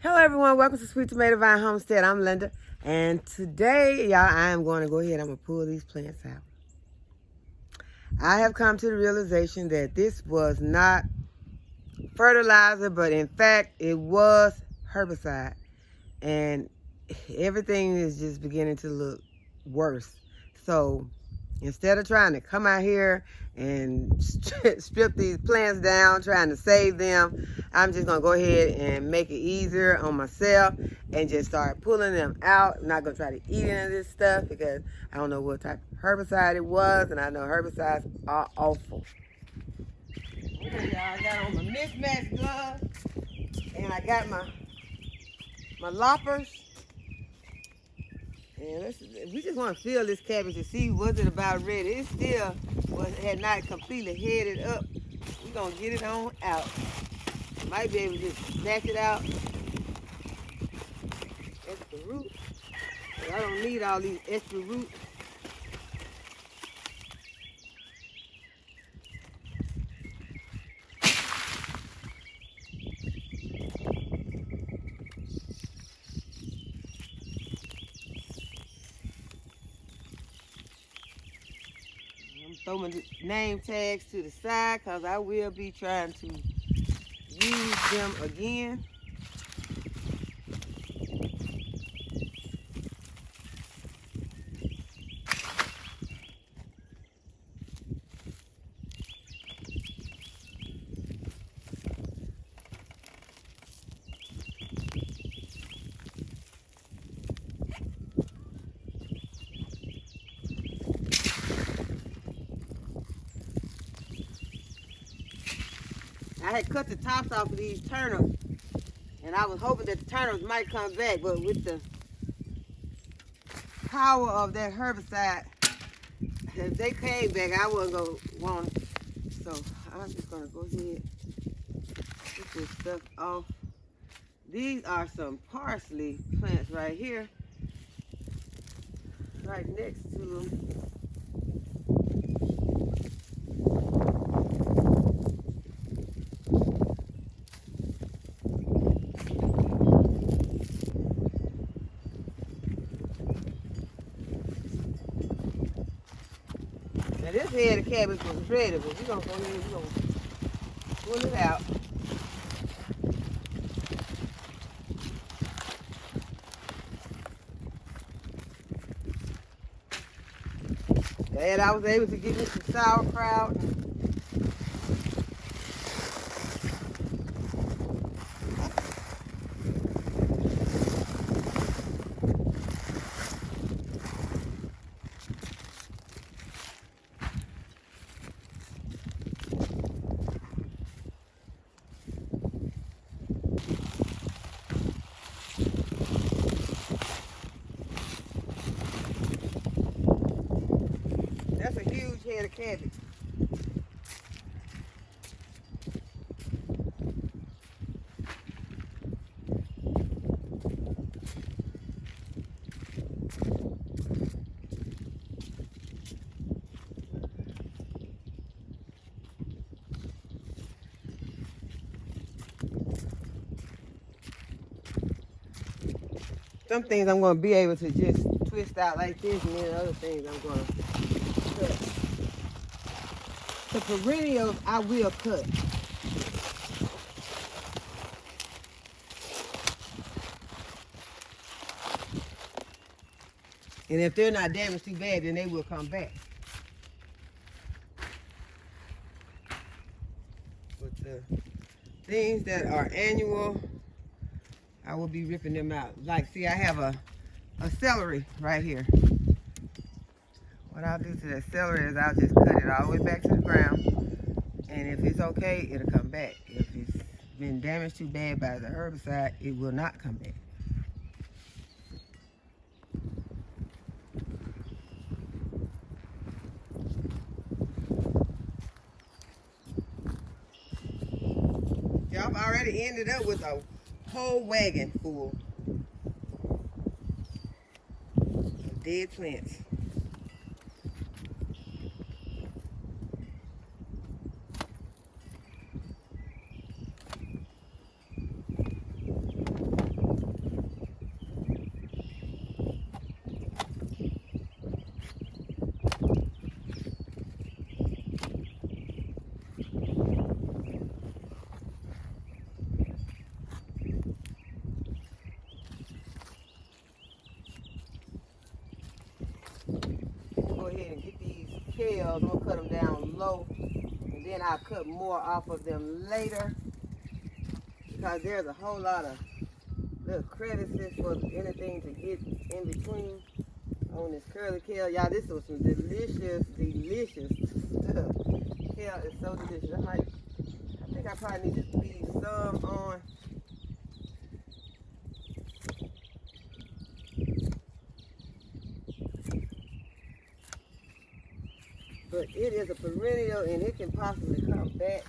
Hello everyone, welcome to Sweet Tomato Vine Homestead. I'm Linda, and today, y'all, I am going to go ahead. I'm going to pull these plants out. I have come to the realization that this was not fertilizer, but in fact, it was herbicide. And everything is just beginning to look worse. So instead of trying to come out here and strip these plants down, trying to save them, I'm just going to go ahead and make it easier on myself and just start pulling them out. I'm not going to try to eat any of this stuff because I don't know what type of herbicide it was, and I know herbicides are awful. Okay, y'all, I got on my mismatched gloves, and I got my loppers. And we just want to feel this cabbage to see was it about ready. It still had not completely headed up. We're going to get it on out. Might be able to just snatch it out at the root. But I don't need all these extra roots. Throw my name tags to the side because I will be trying to use them again. I had cut the tops off of these turnips, and I was hoping that the turnips might come back, but with the power of that herbicide, if they came back, I wasn't going to want them. So I'm just going to go ahead and get this stuff off. These are some parsley plants right here, right next to them. Now this head of cabbage was ready, but we're going to go ahead and we're going to pull it out. Glad I was able to get me some sauerkraut. That's a huge head of cabbage. Some things I'm going to be able to just twist out like this, and then other things I'm going to cut. The perennials I will cut. And if they're not damaged too bad, then they will come back. But the things that are annual, I will be ripping them out. Like, see, I have a celery right here. What I'll do to that celery is I'll just cut it all the way back to the ground. And if it's okay, it'll come back. If it's been damaged too bad by the herbicide, it will not come back. Y'all already ended up with a whole wagon full of dead plants. kales. I'm gonna cut them down low, and then I'll cut more off of them later, because there's a whole lot of little crevices for anything to get in between on this curly kale. Y'all, this was some delicious stuff. Kale is so delicious. I think I probably need to leave some on. But it is a perennial and it can possibly come back.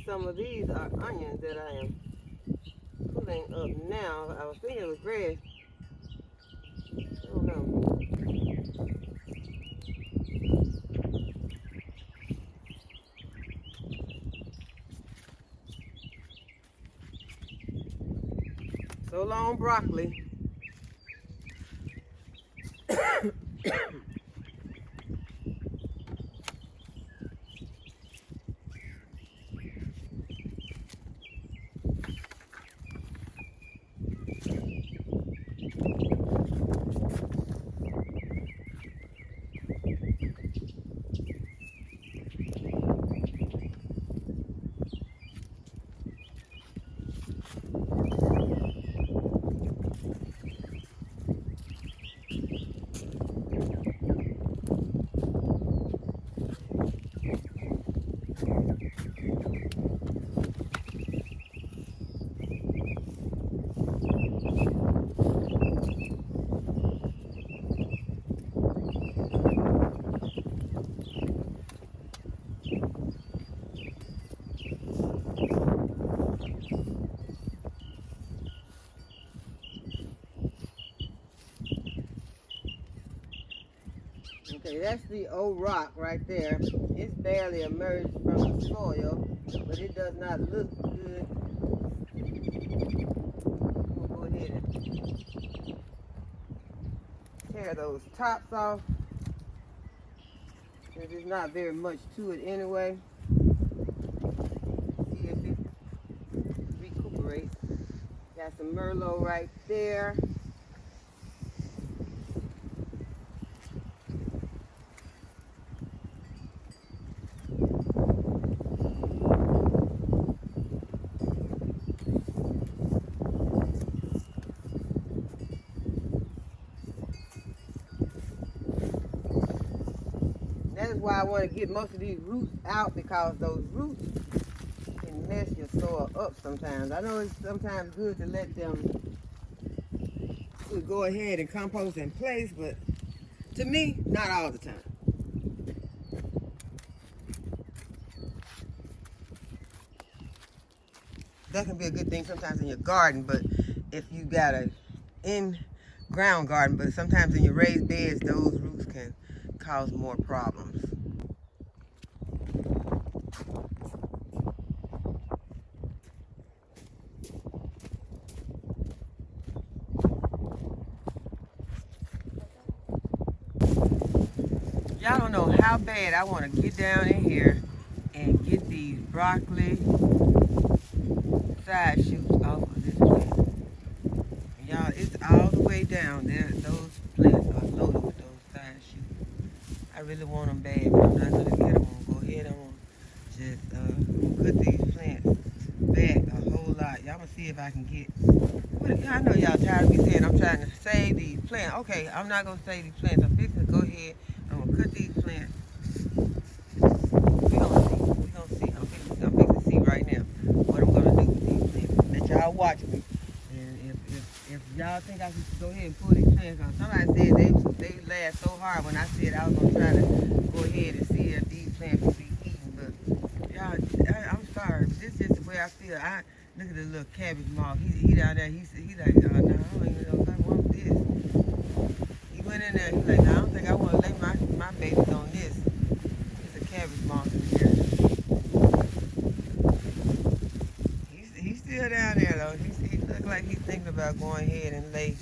Some of these are onions that I am pulling up now. I was thinking it was grass. I don't know. So long, broccoli. Okay, that's the old rock right there. It's barely emerged from the soil, but it does not look good. We'll go ahead and tear those tops off, because there's not very much to it anyway. See if it recuperates. Got some Merlot right there. That's why I want to get most of these roots out, because those roots can mess your soil up sometimes. I know it's sometimes good to let them go ahead and compost in place, but to me, not all the time. That can be a good thing sometimes in your garden, but if you got a in-ground garden, but sometimes in your raised beds, those roots can cause more problems. Y'all don't know how bad I want to get down in here and get these broccoli side shoots off of this plant. Y'all, it's all the way down there. Those plants are loaded with those side shoots. I really want them bad, but I'm not going to get them. I'm going to go ahead and just cut these plants back a whole lot. Y'all going to see if I can get... I know y'all tired of me saying I'm trying to save these plants. Okay, I'm not going to save these plants. I'm fixing to go ahead. I'm going to cut these plants. We're going to see. I'm fixing watch me. And if y'all think I should go ahead and pull these plants out, somebody said they laughed so hard when I said I was gonna try to go ahead and see if these plants would be eaten. But y'all, I'm sorry, but this is just the way I feel. I look at the little cabbage moth. He down there. He like, no, I don't even know if I want this. He went in there. He's like, no, I don't think I want to lay my babies on this. There's a cabbage moth in here. He's still down there though. He look like he's thinking about going ahead and lay.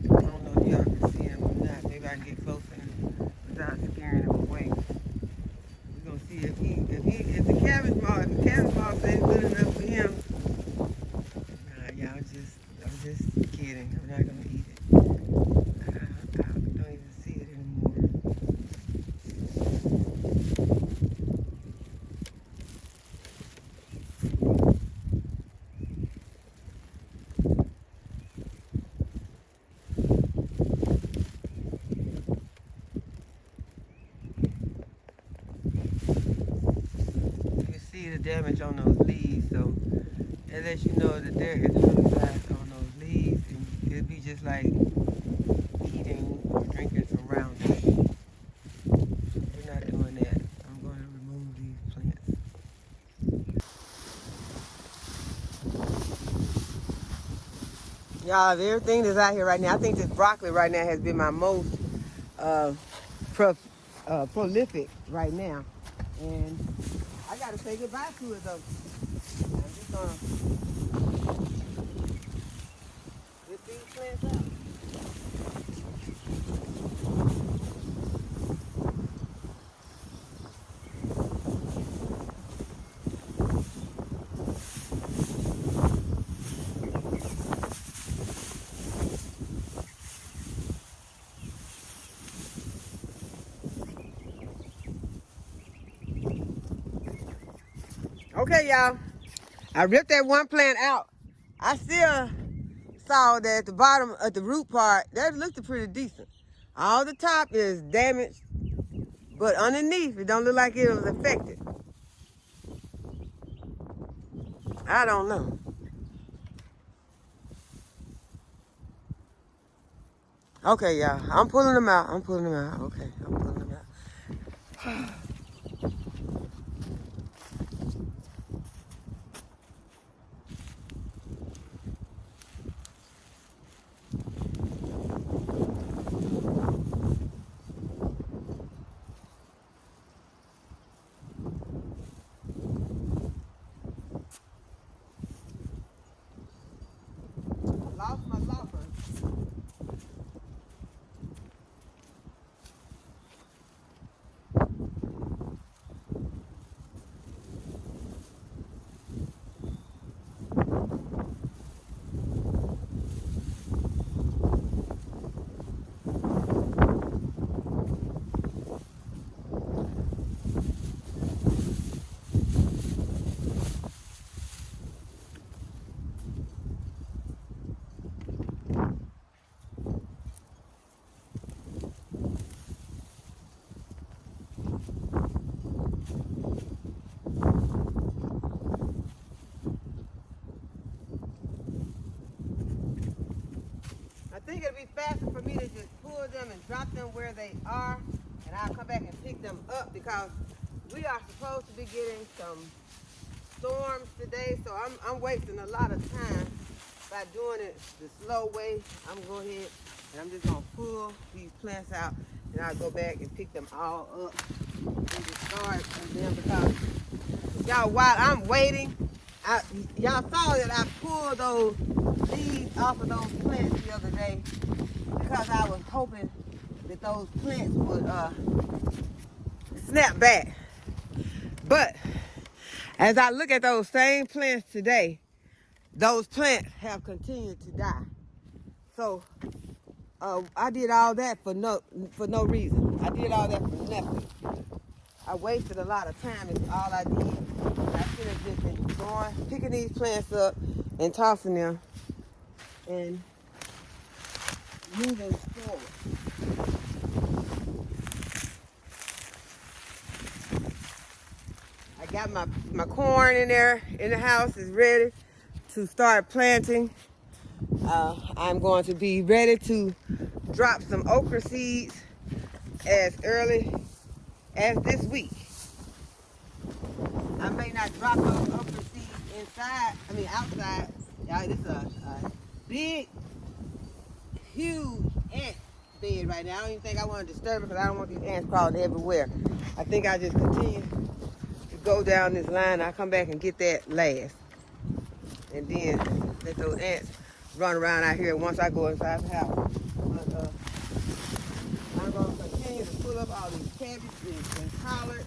I don't know if y'all can see him or not. Maybe I can get closer without scaring him away. We're gonna see if the cabbage moth ain't good enough for him. Nah, y'all, I'm just kidding. I'm not gonna eat it. I don't even see it anymore. See the damage on those leaves, so it lets you know that there is herbicide on those leaves, and it'd be just like eating or drinking some Roundup. We're not doing that. I'm going to remove these plants. Y'all, everything that's out here right now, I think this broccoli right now has been my most prolific right now, and I gotta say goodbye to it though. I'm just gonna get these plants out. Okay, y'all. I ripped that one plant out. I still saw that at the bottom of the root part, that looked pretty decent. All the top is damaged, but underneath, it don't look like it was affected. I don't know. Okay, y'all. I'm pulling them out. Okay, I'm pulling them out. Lost my locker. I think it'll be faster for me to just pull them and drop them where they are, and I'll come back and pick them up because we are supposed to be getting some storms today, so I'm wasting a lot of time by doing it the slow way. I'm going to go ahead and I'm just going to pull these plants out, and I'll go back and pick them all up and just start them because, y'all, while I'm waiting, y'all saw that I pulled those leaves off of those plants the other day because I was hoping that those plants would snap back. But as I look at those same plants today, those plants have continued to die. So I did all that for no reason. I did all that for nothing. I wasted a lot of time is all I did. I should have just been picking these plants up and tossing them and moving forward. I got my corn in there in the house, is ready to start planting. I'm going to be ready to drop some okra seeds as early as this week. I may not drop those okra seeds outside. Y'all, this is a big, huge ant bed right now. I don't even think I want to disturb it because I don't want these ants crawling everywhere. I think I just continue to go down this line. I'll come back and get that last. And then let those ants run around out here once I go inside the house. But, I'm going to continue to pull up all these cabbages and collards.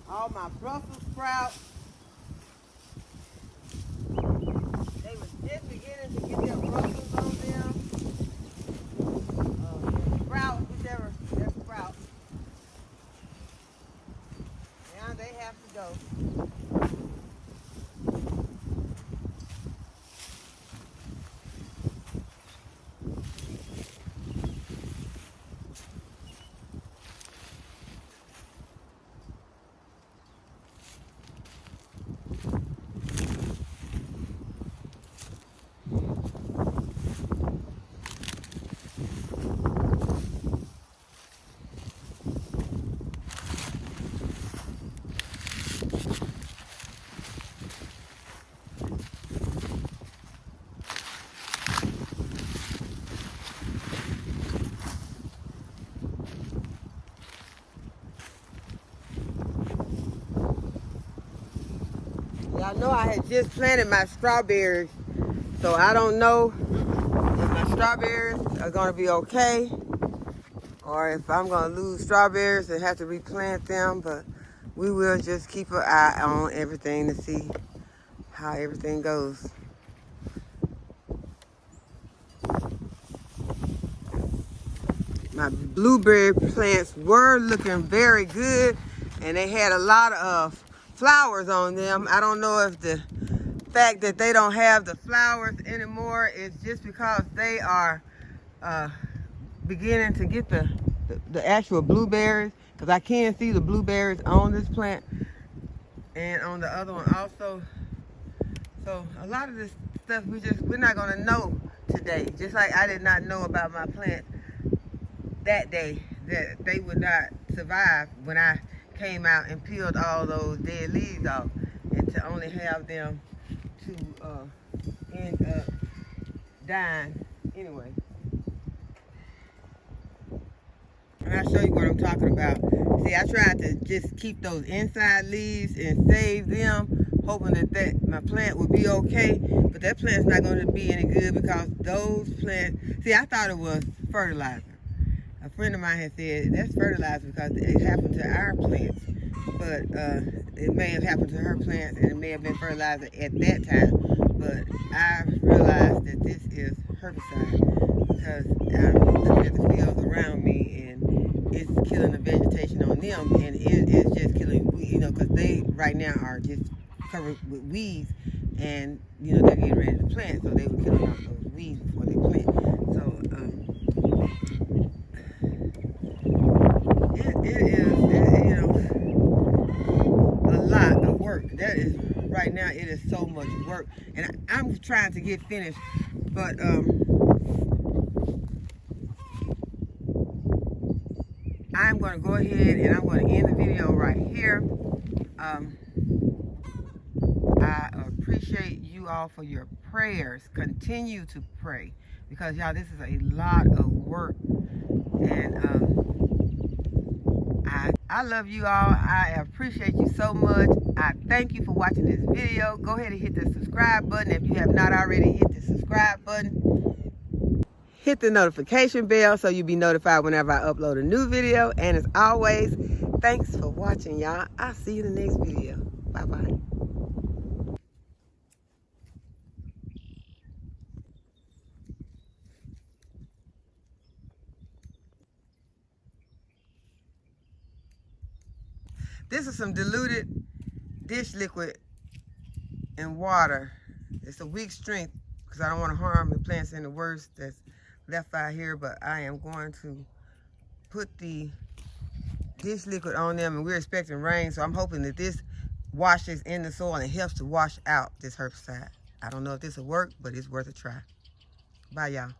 All my Brussels sprouts, they was just beginning to get their Brussels on them. Sprouts, whichever, they're sprouts. Now they have to go. Y'all know I had just planted my strawberries, so I don't know if my strawberries are going to be okay or if I'm going to lose strawberries and have to replant them, but we will just keep an eye on everything to see how everything goes. My blueberry plants were looking very good and they had a lot of flowers on them. I don't know if the fact that they don't have the flowers anymore is just because they are beginning to get the actual blueberries, because I can see the blueberries on this plant and on the other one also. So a lot of this stuff we're not going to know today, just like I did not know about my plants that day that they would not survive when I came out and peeled all those dead leaves off, and to only have them to end up dying anyway. And I'll show you what I'm talking about. See, I tried to just keep those inside leaves and save them, hoping that my plant would be okay, but that plant's not going to be any good because those plants, see, I thought it was fertilizer. A friend of mine had said that's fertilizer because it happened to our plants, but it may have happened to her plants and it may have been fertilizer at that time. But I realized that this is herbicide because I'm looking at the fields around me and it's killing the vegetation on them, and it is just killing, because they right now are just covered with weeds, and they're getting ready to plant, so they were killing off those weeds before they plant. So it is, a lot of work. That is, right now, it is so much work. And I'm trying to get finished, but I'm going to go ahead and I'm going to end the video right here. I appreciate you all for your prayers. Continue to pray because, y'all, this is a lot of work. And I love you all. I appreciate you so much. I thank you for watching this video. Go ahead and hit the subscribe button. If you have not already, hit the subscribe button. Hit the notification bell so you'll be notified whenever I upload a new video. And as always, thanks for watching, y'all. I'll see you in the next video. Bye-bye. This is some diluted dish liquid and water. It's a weak strength because I don't want to harm the plants in the worst that's left out here, but I am going to put the dish liquid on them, and we're expecting rain, so I'm hoping that this washes in the soil and helps to wash out this herbicide. I don't know if this will work, but it's worth a try. Bye, y'all.